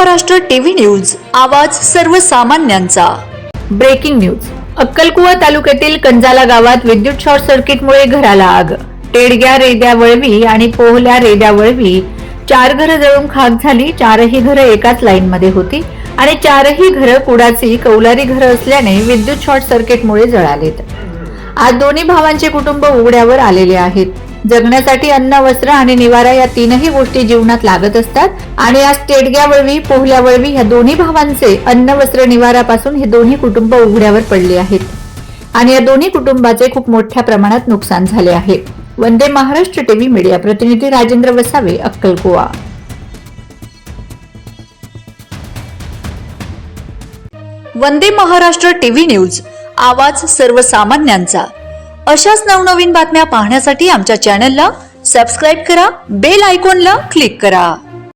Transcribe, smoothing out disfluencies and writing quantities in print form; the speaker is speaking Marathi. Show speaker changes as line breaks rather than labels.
महाराष्ट्र टीव्ही न्यूज, आवाज सर्वसामान्यांचा।
Breaking news. अक्कलकुवा तालुक्यातील कंजाला गावात विद्युत शॉर्ट सर्किटमुळे घराला आग। टेडग्या रेद्या वळवी आणि पोहल्या रेद्या वळवी 4 घरं जळून खाक झाली। 4ही घरं एकाच लाईन मध्ये होती आणि 4ही घरं कुडाची कौलारी घरं असल्याने विद्युत शॉर्ट सर्किटमुळे जळालेत। आज दोन्ही भावांचे कुटुंब उघड्यावर आलेले आहेत। जगण्यासाठी अन्न, वस्त्र आणि निवारा या तीनही गोष्टी जीवनात लागत असतात आणि आज टेडग्या वळवी, पोहल्या वळवी या दोन्ही भावांचे अन्न, वस्त्र, निवारापासून हे दोन्ही कुटुंब उघड्यावर पडले आहेत आणि या दोन्ही कुटुंबाचे खूप मोठ्या प्रमाणात नुकसान झाले आहे। वंदे महाराष्ट्र टीव्ही मीडिया प्रतिनिधी राजेंद्र वसावे, अक्कलकुवा।
वंदे महाराष्ट्र टीव्ही न्यूज, आवाज सर्वसामान्यांचा। अशाच नवनवीन बातम्या पाहण्यासाठी आमच्या चॅनलला सबस्क्राइब करा, बेल आयकॉनला क्लिक करा।